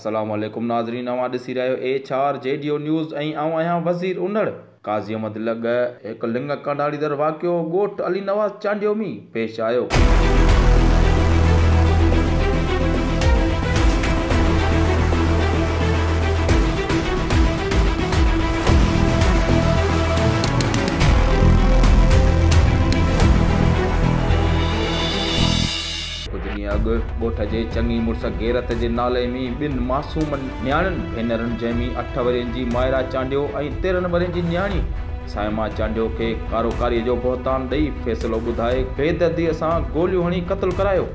अस्सलाम वालेकुम नाज़रीन, नवां ॾिसी रहियो HRJDO न्यूज़ ऐं आऊं आहियां वज़ीर उनड़। काज़ीअहमद लॻ हिकु लिंग कंडाड़ींदड़ वाक़ियो ॻोठ अली नवाज़ चांडियो में पेश आयो। ॻोठ जे चङी मुड़स गैरत जे नाले में ॿिनि मासूम न्याणियुनि भेनरुनि जंहिंमें 8 वरनि जी मायरा चांडियो ऐं 13 वरनि जी न्याणी साइमा चांडियो खे कारोकारीअ जो बहितान ॾेई फ़ैसिलो ॿुधाए बेदर्दीअ सां गोलियूं हणी क़त्ल करायो।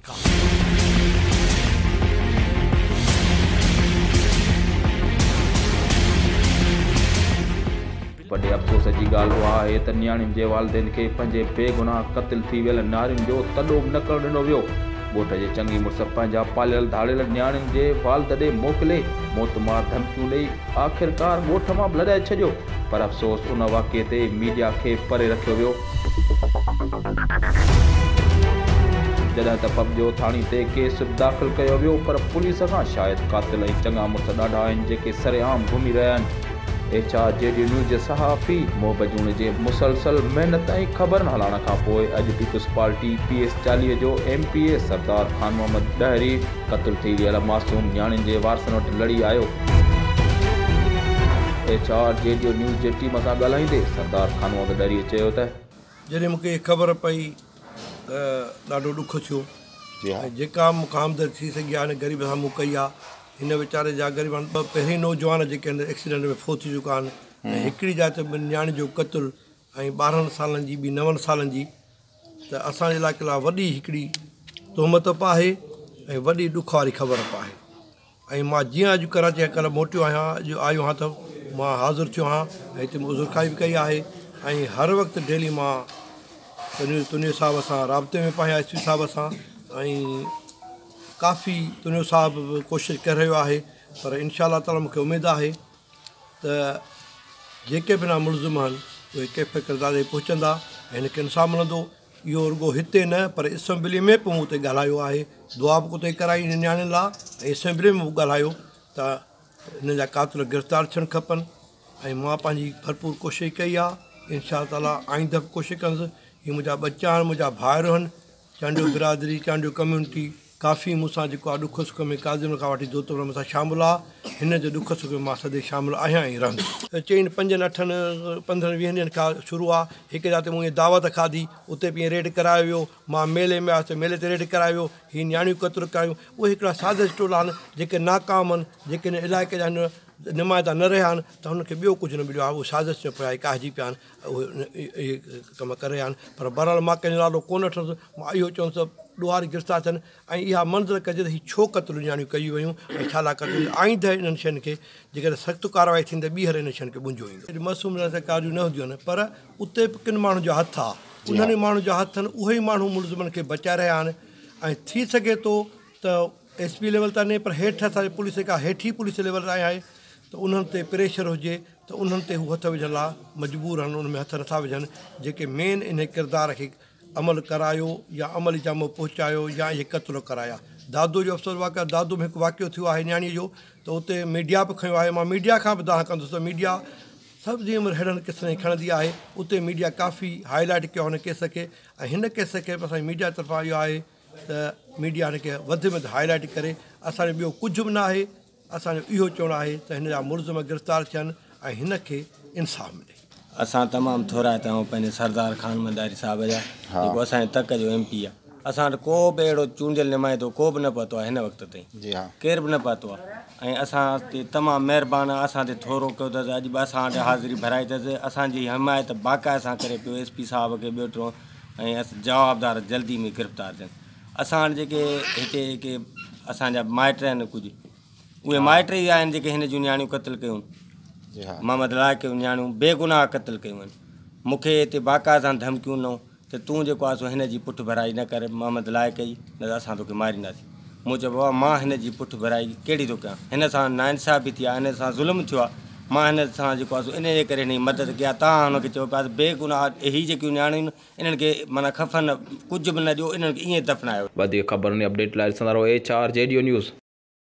वॾे अफ़सोस जी ॻाल्हि उहा आहे त न्याणियुनि जे वालिदैन खे पंहिंजे बेगुनाह क़त्ल थी वियल नारियुनि जो तॾो न करणु ॾिनो वियो। ॻोठ जे चङी मुड़स पंहिंजा पालियल धाड़ियल न्याणियुनि जे वालिद ॾे मोकिले मौतमार धमकियूं ॾेई आख़िरकार ॻोठ मां लॾाए छॾियो, पर अफ़सोस उन वाक़िए ते मीडिया खे परे रखियो वियो। जॾहिं त पब जो थाणी ते केस दाख़िल कयो वियो, पर पुलिस खां शायदि कातिल ऐं चङा मुड़स ॾाढा आहिनि जेके सरेआम घुमी रहिया आहिनि। HRJDO न्यूज़ जे सहाफ़ी मोहबजून जे मुसलसल महिनत ऐं ख़बरनि हलाइण खां पोइ अॼु पीपल्स पार्टी PS40 जो MPA सरदार ख़ान मोहम्मद डहरी क़त्ल थी वियल मासूम न्याणियुनि जे वारसनि वटि लड़ी आयो। HRJDO न्यूज़ जे टीम सां ॻाल्हाईंदे सरदार ख़ान मोहम्मद डहरी चयो त जॾहिं मूंखे ख़बर पई त ॾाढो ॾुख थियो। जेका मूंखां आमदनी थी सघी आहे हिन ग़रीब सां मूं कई आहे। हिन वीचारे जा ग़रीब पहिरीं नौजवान जेके आहिनि एक्सीडेंट में फोत थी चुका आहिनि ऐं हिकिड़ी जात ॿिनि न्याणी जो क़त्ल ऐं 12 सालनि जी ॿी 9 सालनि जी, त असांजे इलाइक़े लाइ वॾी हिकिड़ी तोहमत बि आहे ऐं वॾी ॾुख वारी ख़बर बि आहे। ऐं मां जीअं अॼु कराची कल्ह मोटियो आहियां, अॼु आयो आहियां त मां हाज़िर थियो आहियां ऐं हिते मूं उज़ुरखाई बि कई आहे ऐं हर वक़्तु डेली मां तुनियो साहिब सां राब्ते में पायां SP साहिब सां ऐं काफ़ी तुनियो साहिब बि कोशिशि करे रहियो आहे, पर इंशा अल्लाह ताला मूंखे उमेदु आहे त जेके बि मुलज़िम आहिनि उहे कैफ़े किरदार ते पहुचंदा ऐं हिनखे इंसाफ़ मिलंदो। इहो रुॻो हिते न पर असेंबली में बि मूं उते ॻाल्हायो आहे, दुआ बि उते कराई न्याणियुनि लाइ ऐं असेंबली में बि ॻाल्हायो त हिन जा कातिल गिरफ़्तार थियणु खपनि ऐं मां पंहिंजी भरपूर कोशिशि कई आहे। इंशा ताला आईंदा बि कोशिशि कंदुसि। हीअ मुंहिंजा बच्चा आहिनि, मुंहिंजा भाइर आहिनि। चांडियो बिरादरी चांडियो कम्यूनिटी काफ़ी मूंसां जेको आहे ॾुख सुख में काज़ीअहमद खां वठी दोस्त मूंसां शामिलु आहे। हिन जो ॾुख सुख में मां सदैव शामिलु आहियां ऐं रहंदुसि। चईनि 5 8 15 20 ॾींहंनि खां शुरू आहे। हिकु जाते मूं दावत खाधी, उते बि रेड करायो वियो। मां मेले में आयुसि, मेले ते रेड करायो वियो। हीअ न्याणियूं क़त्ल करायूं। उहे हिकिड़ा साज़िश टोला आहिनि जेके नाकाम आहिनि, जेके हिन इलाइक़े जा नुमाइंदा न रहिया आहिनि, त हुनखे ॿियो कुझु न मिलियो आहे। उहे साज़िश न पिया काहिजी पिया आहिनि, उहे इहे कम करे रहिया आहिनि। पर बहरहाल मां कंहिंजो नालो कोन वठंदुसि। मां इहो चवंदुसि ॾुहारी गिरफ़्तार थियनि ऐं इहा मंज़िल कजे त हीअ छो क़त्ल न्याणियूं कयूं वयूं ऐं छा लाइ क़त्ल। आईंदा इन्हनि शयुनि खे जेकॾहिं सख़्तु कार्रवाई थींदी ॿीहर इन शयुनि खे बुंझो ईंदो। मासूम कारयूं न हूंदियूं आहिनि, पर उते बि किन माण्हुनि जो हथु आहे। उन्हनि माण्हुनि जो हथु आहिनि, उहे ई माण्हू मुलज़िमनि खे बचाए रहिया आहिनि। ऐं थी सघे थो त SP लेवल तां न पर हेठि असांजी पुलिस जेका हेठि पुलिस लेवल ताईं आहे, त उन्हनि ते प्रेशर हुजे त उन्हनि ते हू हथु विझण लाइ मजबूर आहिनि, उन में हथु नथा विझनि। जेके मेन इन किरदार खे अमल करायो या अमली जामो पहुचायो या इहे क़त्ल कराया। दादो जो अफ़सोस वाक़िया, दादो में हिकु वाक़ियो थियो आहे न्याणीअ जो, त उते मीडिया बि खयो आहे। मां मीडिया खां बि दावा कंदुसि त मीडिया सभु उमिरि अहिड़नि केसनि जी खणंदी आहे। उते मीडिया काफ़ी हाईलाइट कयो हुन केस खे ऐं हिन केस खे असांजी मीडिया तरफ़ां इहो आहे त मीडिया हिनखे वधि में वधि हाईलाइट करे। असांजो ॿियो कुझु बि न आहे, असांजो इहो चवणु आहे त हिन जा मुलज़िम गिरफ़्तार थियनि ऐं हिनखे इंसाफ़ मिले। असां तमामु थोरा हितां पंहिंजे सरदार ख़ान मोहम्मद साहिब जा जेको असांजे तक जो MP आहे। असां वटि को बि अहिड़ो चूंडियल नुमाइंदो को बि न पहुतो आहे हिन वक़्त ताईं, केर बि न पहुतो आहे। ऐं असां ते तमामु महिरबानी आहे, असां ते थोरो कयो अथसि। अॼु बि असां वटि हाज़िरी भराई अथसि। असांजी हिमायत बाक़ाइदा सां करे पियो SP साहिब खे ॿियो टियों ऐं जवाबदार जल्दी में गिरफ़्तार थियनि। असां वटि जेके हिते के असांजा माइट आहिनि, कुझु उहे माइट ई आहिनि जेके हिन जूं न्याणियूं क़त्ल कयूं। मोहम्मद लाइक़ न्याणियूं बेगुनाह क़त्ल कयूं आहिनि। मूंखे हिते बाक़ाइदा धमकियूं ॾिनऊं त तूं जेको आहे सो हिन जी पुठि भराई न करे, मोहम्मद लाइक़ ई न त असां तोखे मारींदासीं। मूं चयो बाबा मां हिन जी पुठि भराई कहिड़ी थो कयां, हिन सां नाइंसाफ़ी थी आहे, हिन सां ज़ुल्म थियो आहे। मां हिन सां जेको आहे सो इन जे करे हिन जी मदद कया। तव्हां हुनखे चयो पिया बेगुनाह हीअ जेकियूं न्याणियूं इन्हनि खे माना खफ़न कुझु बि न ॾियो, इन्हनि खे ईअं दफ़नायो। वधीक ख़बरुनि अपडेट लाइ ॾिसंदा रहो HRJDO न्यूज़।